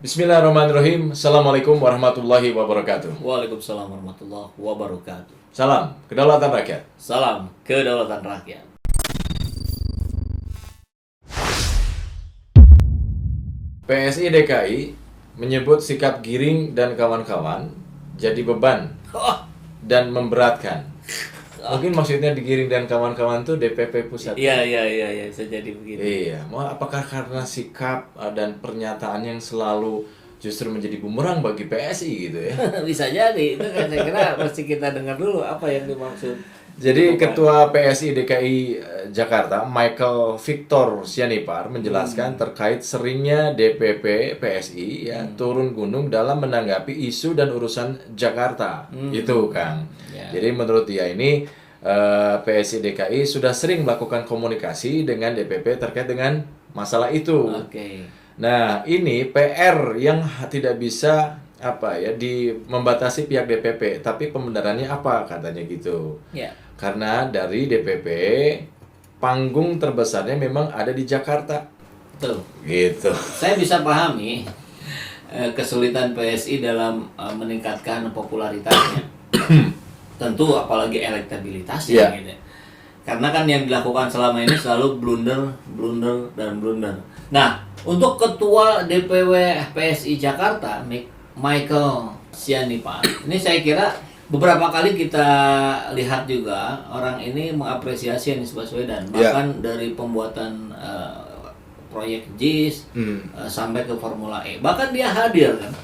Bismillahirrahmanirrahim. Assalamualaikum warahmatullahi wabarakatuh. Waalaikumsalam warahmatullahi wabarakatuh. Salam kedaulatan rakyat. Salam kedaulatan rakyat. PSI DKI menyebut sikap Giring dan kawan-kawan jadi beban dan memberatkan. Mungkin maksudnya di Giring dan kawan-kawan tuh DPP pusat. Iya, bisa jadi begitu. Iya, apakah karena sikap dan pernyataan yang selalu justru menjadi bumerang bagi PSI gitu ya? Bisa jadi. Itu kan saya kira mesti kita dengar dulu apa yang dimaksud. Jadi Ketua PSI DKI Jakarta, Michael Victor Sianipar menjelaskan terkait seringnya DPP PSI ya turun gunung dalam menanggapi isu dan urusan Jakarta. Itu Kang. Ya. Jadi menurut dia ini PSI DKI sudah sering melakukan komunikasi dengan DPP terkait dengan masalah itu. Oke. Nah, ini PR yang tidak bisa membatasi pihak DPP, tapi pembenarannya apa katanya gitu. Ya. Karena dari DPP panggung terbesarnya memang ada di Jakarta. Betul. Gitu. Saya bisa pahami kesulitan PSI dalam meningkatkan popularitasnya. Tentu apalagi elektabilitasnya gitu. Karena kan yang dilakukan selama ini selalu blunder. Nah, untuk Ketua DPW PSI Jakarta, Michael Sianipar, ini saya kira beberapa kali kita lihat juga orang ini mengapresiasi Anies Baswedan, bahkan dari pembuatan proyek JIS sampai ke Formula E. Bahkan dia hadir kan.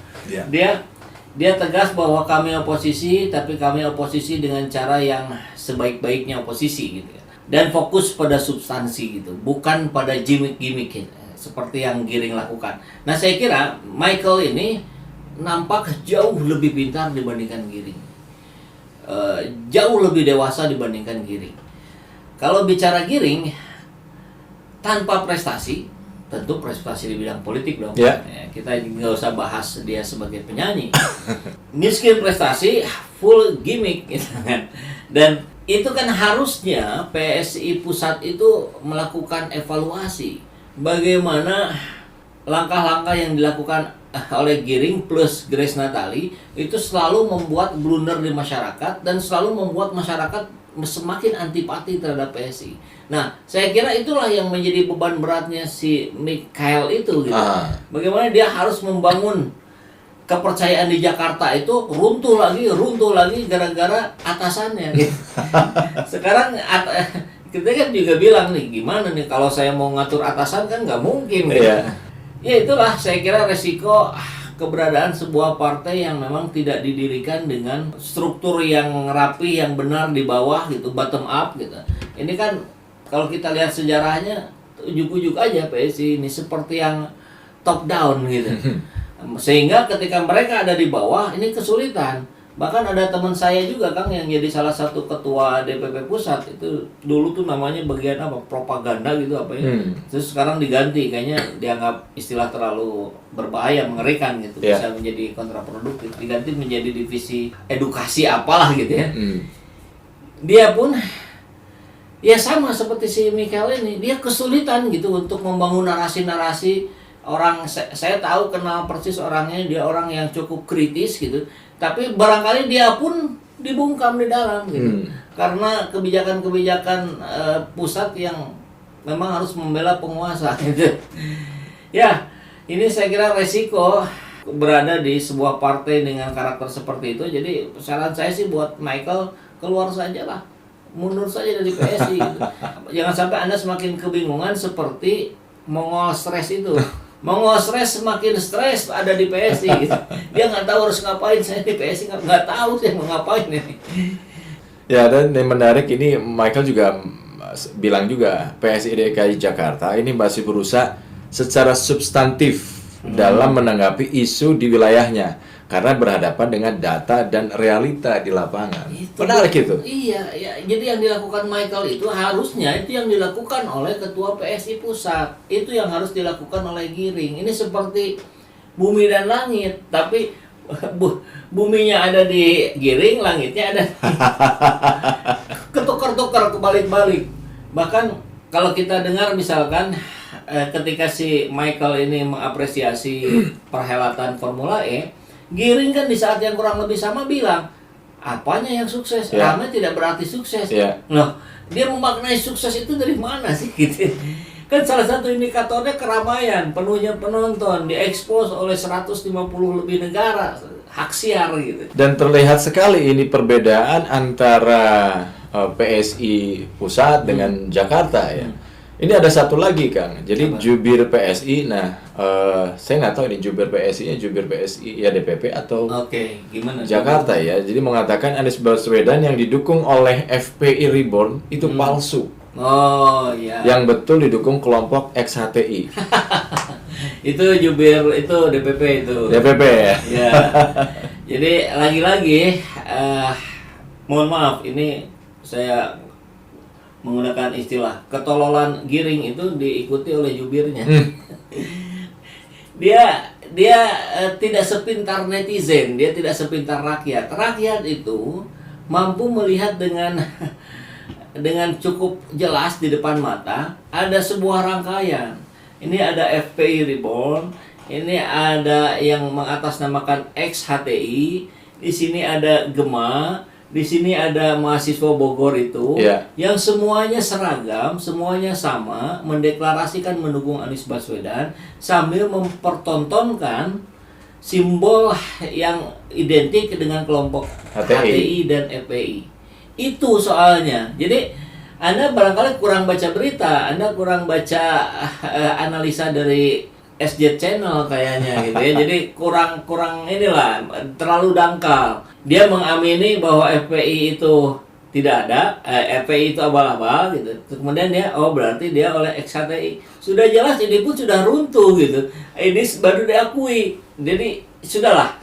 Dia tegas bahwa kami oposisi, tapi kami oposisi dengan cara yang sebaik-baiknya oposisi gitu ya. Dan fokus pada substansi gitu, bukan pada gimmick-gimmick gitu, seperti yang Giring lakukan. Nah, saya kira Michael ini nampak jauh lebih pintar dibandingkan Giring. Jauh lebih dewasa dibandingkan Giring. Kalau bicara Giring, tanpa prestasi, tentu prestasi di bidang politik dong. Yeah. Ya, kita nggak usah bahas dia sebagai penyanyi. Miskin prestasi, full gimmick gitu kan. Dan itu kan harusnya PSI pusat itu melakukan evaluasi bagaimana langkah-langkah yang dilakukan oleh Giring plus Grace Natali itu selalu membuat blunder di masyarakat dan selalu membuat masyarakat semakin antipati terhadap PSI. Nah, saya kira itulah yang menjadi beban beratnya si Michael itu gitu. Bagaimana dia harus membangun kepercayaan di Jakarta itu runtuh lagi gara-gara atasannya gitu. Sekarang kita kan juga bilang nih, gimana nih kalau saya mau ngatur atasan kan nggak mungkin gitu. Ya itulah saya kira resiko keberadaan sebuah partai yang memang tidak didirikan dengan struktur yang rapi, yang benar di bawah gitu, bottom up gitu. Ini kan kalau kita lihat sejarahnya ujuk-ujuk aja PSI ini seperti yang top down gitu. Sehingga ketika mereka ada di bawah ini kesulitan. Bahkan ada teman saya juga Kang yang jadi salah satu ketua DPP pusat itu dulu tuh namanya bagian apa propaganda gitu apa ya. Terus sekarang diganti kayaknya dianggap istilah terlalu berbahaya, mengerikan gitu, bisa menjadi kontraproduktif. Diganti menjadi divisi edukasi apalah gitu ya. Dia pun ya sama seperti si Michael ini, dia kesulitan gitu untuk membangun narasi-narasi. Orang saya tahu kenal persis orangnya, dia orang yang cukup kritis gitu. Tapi barangkali dia pun dibungkam di dalam gitu. Karena kebijakan-kebijakan pusat yang memang harus membela penguasa gitu. Ya, ini saya kira resiko berada di sebuah partai dengan karakter seperti itu. Jadi saran saya sih buat Michael, keluar saja lah. Mundur saja dari PSI gitu. Jangan sampai Anda semakin kebingungan seperti Mongol stres itu. Mongol stres semakin stres ada di PSI gitu. Dia nggak tahu harus ngapain. Saya di PSI nggak tahu saya mau ngapain ini. Ya, dan yang menarik ini Michael juga bilang juga PSI DKI Jakarta ini masih berusaha secara substantif dalam menanggapi isu di wilayahnya karena berhadapan dengan data dan realita di lapangan. Menarik itu. Iya, ya. Jadi yang dilakukan Michael itu harusnya itu yang dilakukan oleh Ketua PSI Pusat. Itu yang harus dilakukan oleh Giring. Ini seperti bumi dan langit, tapi buminya ada di Giring, langitnya ada ketukar-tukar, kebalik-balik. Bahkan kalau kita dengar misalkan ketika si Michael ini mengapresiasi perhelatan Formula E, Giring kan di saat yang kurang lebih sama bilang, apanya yang sukses? Ya. Ramai tidak berarti sukses. Ya. Loh, dia memaknai sukses itu dari mana sih gitu? Kan salah satu indikatornya keramaian, penuhnya penonton, diekspos oleh 150 lebih negara, hak siar gitu. Dan terlihat sekali ini perbedaan antara PSI pusat dengan Jakarta ya. Ini ada satu lagi Kang. Jadi Apa? jubir PSI, nah saya nggak tahu ini jubir PSI-nya jubir PSI ya DPP atau Oke, gimana? Jakarta ya. Jadi mengatakan Anies Baswedan yang didukung oleh FPI Reborn itu palsu. Oh iya. Yang betul didukung kelompok XHTI. Itu jubir itu DPP itu. DPP ya. Ya. Jadi lagi-lagi mohon maaf ini saya menggunakan istilah ketololan Giring itu diikuti oleh jubirnya. Dia tidak sepintar netizen, dia tidak sepintar rakyat. Rakyat itu mampu melihat dengan cukup jelas di depan mata ada sebuah rangkaian. Ini ada FPI Reborn, ini ada yang mengatasnamakan XHTI, di sini ada Gema, di sini ada mahasiswa Bogor itu, Iya. yang semuanya seragam, semuanya sama, mendeklarasikan mendukung Anies Baswedan sambil mempertontonkan simbol yang identik dengan kelompok HTI dan FPI. Itu soalnya. Jadi Anda barangkali kurang baca berita, Anda kurang baca analisa dari SJ Channel kayaknya gitu ya. Jadi kurang inilah, terlalu dangkal. Dia mengamini bahwa FPI itu tidak ada, FPI itu abal-abal gitu. Kemudian dia, oh berarti dia oleh XHTI. Sudah jelas ini pun sudah runtuh gitu. Ini baru diakui. Jadi sudahlah.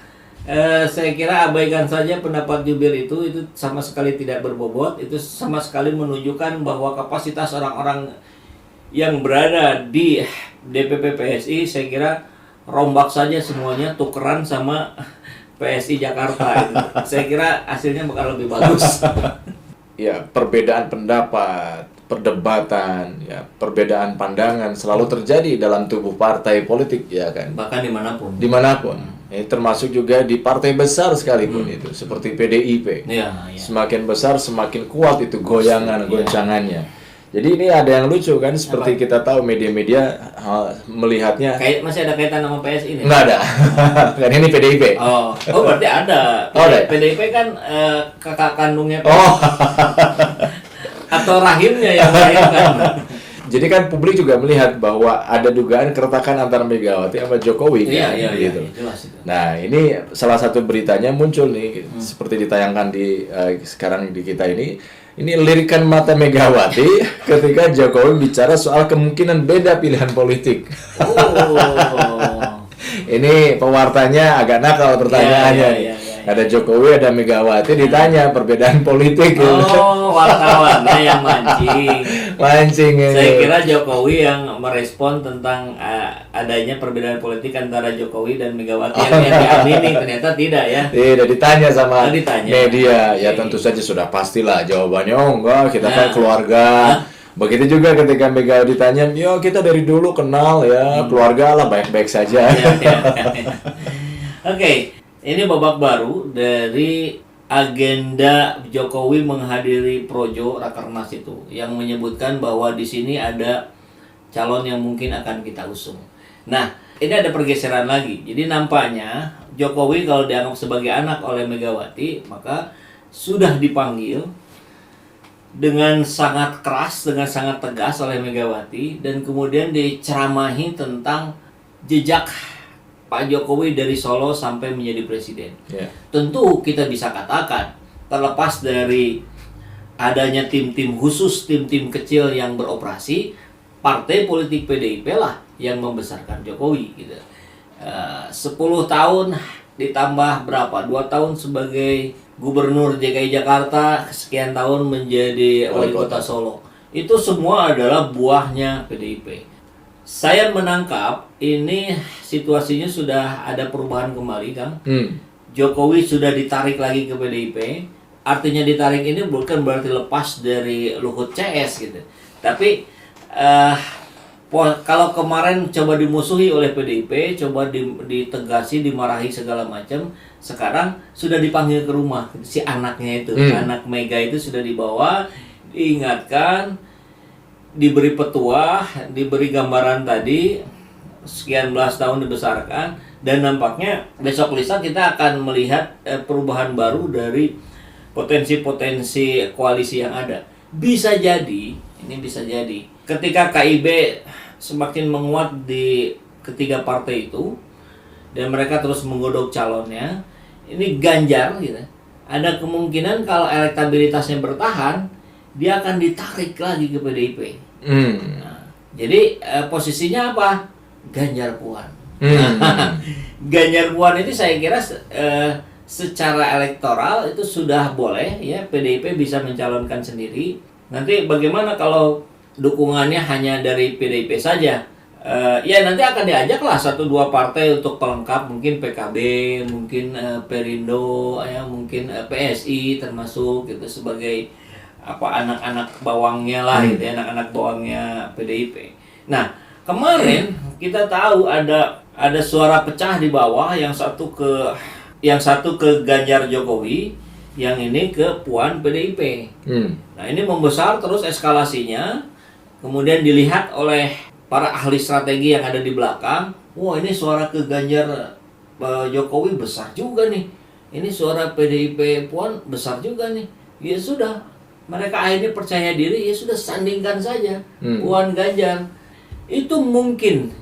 Saya kira abaikan saja pendapat jubir itu sama sekali tidak berbobot. Itu sama sekali menunjukkan bahwa kapasitas orang-orang yang berada di DPP PSI, saya kira rombak saja semuanya, tukeran sama PSI Jakarta gitu. Saya kira hasilnya bakal lebih bagus. Ya, perbedaan pendapat, perdebatan, ya, perbedaan pandangan selalu terjadi dalam tubuh partai politik ya kan. Bahkan dimanapun. Dimanapun. Ini termasuk juga di partai besar sekalipun itu, seperti PDIP. Iya, iya. Semakin besar semakin kuat itu goyangan, goncangannya. Jadi ini ada yang lucu kan, seperti kita tahu media-media melihatnya Kayak masih ada kaitan sama PSI ini? nggak ada. Kan ini PDIP. Oh berarti ada. Oh, ada ya? PDIP kan kakak kandungnya Oh. atau rahimnya yang melahirkan. Jadi kan publik juga melihat bahwa ada dugaan keretakan antara Megawati sama Jokowi kan, Iya, gitu. jelas itu. Nah, ini salah satu beritanya muncul nih seperti ditayangkan di sekarang di kita ini. Ini lirikan mata Megawati ketika Jokowi bicara soal kemungkinan beda pilihan politik. Oh. Ini pewartanya agak nakal pertanyaannya. Iya. Ada Jokowi, ada Megawati, ditanya perbedaan politik. Oh, wartawannya yang mancing. Mancing ini. Saya kira Jokowi yang merespon tentang adanya perbedaan politik antara Jokowi dan Megawati yang diamini, ternyata tidak ya. Tidak ditanya sama Ditanya. media. Ya Oke. tentu saja sudah pastilah jawabannya. Oh enggak, kita kan Nah. keluarga. Begitu juga ketika Megawati ditanya, ya kita dari dulu kenal ya, keluarga lah baik-baik saja. Ya. Oke, ini babak baru dari agenda Jokowi menghadiri Projo Rakernas itu, yang menyebutkan bahwa di sini ada calon yang mungkin akan kita usung. Nah, ini ada pergeseran lagi. Jadi nampaknya Jokowi kalau dianggap sebagai anak oleh Megawati, maka sudah dipanggil dengan sangat keras, dengan sangat tegas oleh Megawati, dan kemudian diceramahi tentang jejak Pak Jokowi dari Solo sampai menjadi presiden. Ya. Tentu kita bisa katakan, terlepas dari adanya tim-tim khusus, tim-tim kecil yang beroperasi, partai politik PDIP lah yang membesarkan Jokowi gitu. 10 tahun ditambah berapa? 2 tahun sebagai Gubernur DKI Jakarta, sekian tahun menjadi wali kota Solo. Itu semua adalah buahnya PDIP. Saya menangkap ini situasinya sudah ada perubahan kembali, Kang. Jokowi sudah ditarik lagi ke PDIP. Artinya ditarik ini bukan berarti lepas dari Luhut CS gitu. Tapi Kalau kemarin coba dimusuhi oleh PDIP, coba ditegasi, dimarahi segala macam, sekarang sudah dipanggil ke rumah si anaknya itu, anak Mega itu sudah dibawa, diingatkan, diberi petuah, diberi gambaran tadi, sekian belas tahun dibesarkan, dan nampaknya besok lusa kita akan melihat perubahan baru dari potensi-potensi koalisi yang ada. Bisa jadi, ini bisa jadi, ketika KIB semakin menguat di ketiga partai itu dan mereka terus menggodok calonnya, ini Ganjar gitu, ada kemungkinan kalau elektabilitasnya bertahan, dia akan ditarik lagi ke PDIP. Nah, jadi posisinya apa? Ganjar Puan. Ganjar Puan ini saya kira secara elektoral itu sudah boleh ya, PDIP bisa mencalonkan sendiri. Nanti bagaimana kalau dukungannya hanya dari PDIP saja? Ya nanti akan diajaklah 1-2 partai untuk pelengkap, mungkin PKB, mungkin Perindo, ya mungkin PSI termasuk gitu sebagai apa anak-anak bawangnya lah gitu, anak-anak bawangnya PDIP. Nah kemarin kita tahu ada suara pecah di bawah, yang satu ke Ganjar Jokowi, yang ini ke Puan PDIP. Nah ini membesar terus eskalasinya. Kemudian dilihat oleh para ahli strategi yang ada di belakang, wah ini suara ke Ganjar Jokowi besar juga nih. Ini suara PDIP Puan besar juga nih. Ya sudah, mereka akhirnya percaya diri, ya sudah sandingkan saja Puan Ganjar. Itu mungkin.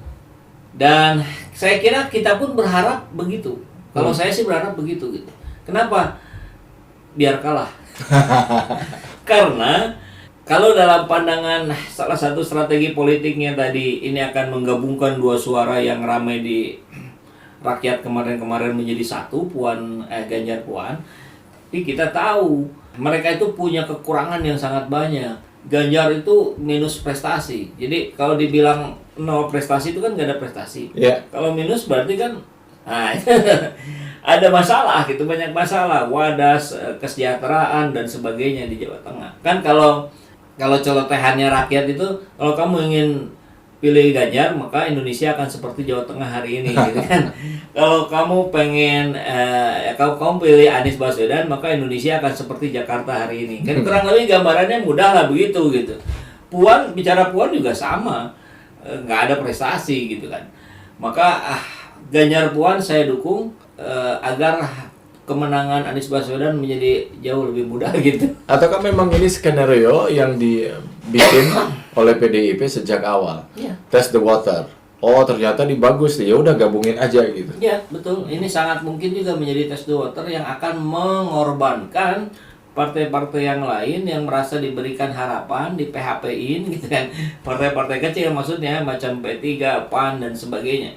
Dan saya kira kita pun berharap begitu. Kalau saya sih berharap begitu gitu. Kenapa? Biar kalah. Karena kalau dalam pandangan salah satu strategi politiknya tadi, ini akan menggabungkan dua suara yang ramai di rakyat kemarin-kemarin menjadi satu, Ganjar Puan. Tapi kita tahu mereka itu punya kekurangan yang sangat banyak. Ganjar itu minus prestasi. Jadi kalau dibilang nol prestasi itu kan nggak ada prestasi. Yeah. Kalau minus berarti kan ada masalah gitu, banyak masalah, wadas, kesejahteraan dan sebagainya di Jawa Tengah. Kan kalau celotehannya rakyat itu, kalau kamu ingin pilih Ganjar maka Indonesia akan seperti Jawa Tengah hari ini gitu kan. Kalau kamu pengen kalau kamu pilih Anies Baswedan maka Indonesia akan seperti Jakarta hari ini. Kan kurang lebih gambarannya mudah lah begitu gitu. Bicara Puan juga sama, nggak ada prestasi gitu kan. Maka Ganjar Puan saya dukung agar kemenangan Anies Baswedan menjadi jauh lebih mudah gitu. Ataukah memang ini skenario yang dibikin oleh PDIP sejak awal? Ya. Test the water. Oh ternyata ini bagus nih, ya udah gabungin aja gitu. Ya betul, ini sangat mungkin juga menjadi test the water yang akan mengorbankan partai-partai yang lain yang merasa diberikan harapan, di PHP-in gitu kan. Partai-partai kecil maksudnya, macam P3, PAN dan sebagainya.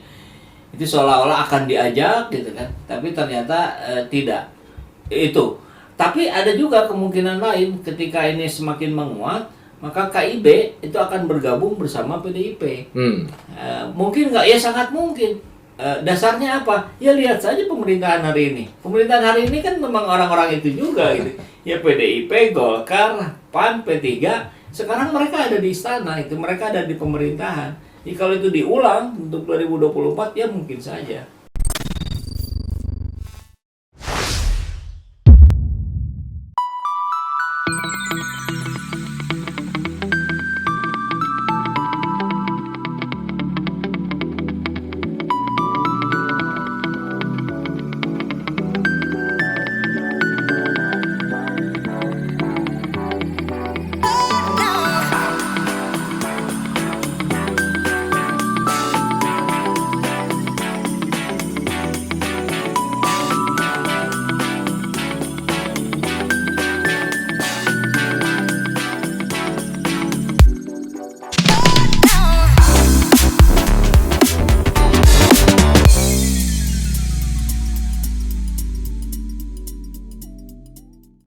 Itu seolah-olah akan diajak gitu kan, tapi ternyata tidak. Itu. Tapi ada juga kemungkinan lain, ketika ini semakin menguat, maka KIB itu akan bergabung bersama PDIP. Mungkin nggak? Ya sangat mungkin. Dasarnya apa? Ya lihat saja pemerintahan hari ini. Pemerintahan hari ini kan memang orang-orang itu juga gitu. Ya PDIP, Golkar, PAN, P3. Sekarang mereka ada di istana, itu mereka ada di pemerintahan. Jadi kalau itu diulang untuk 2024 ya mungkin saja.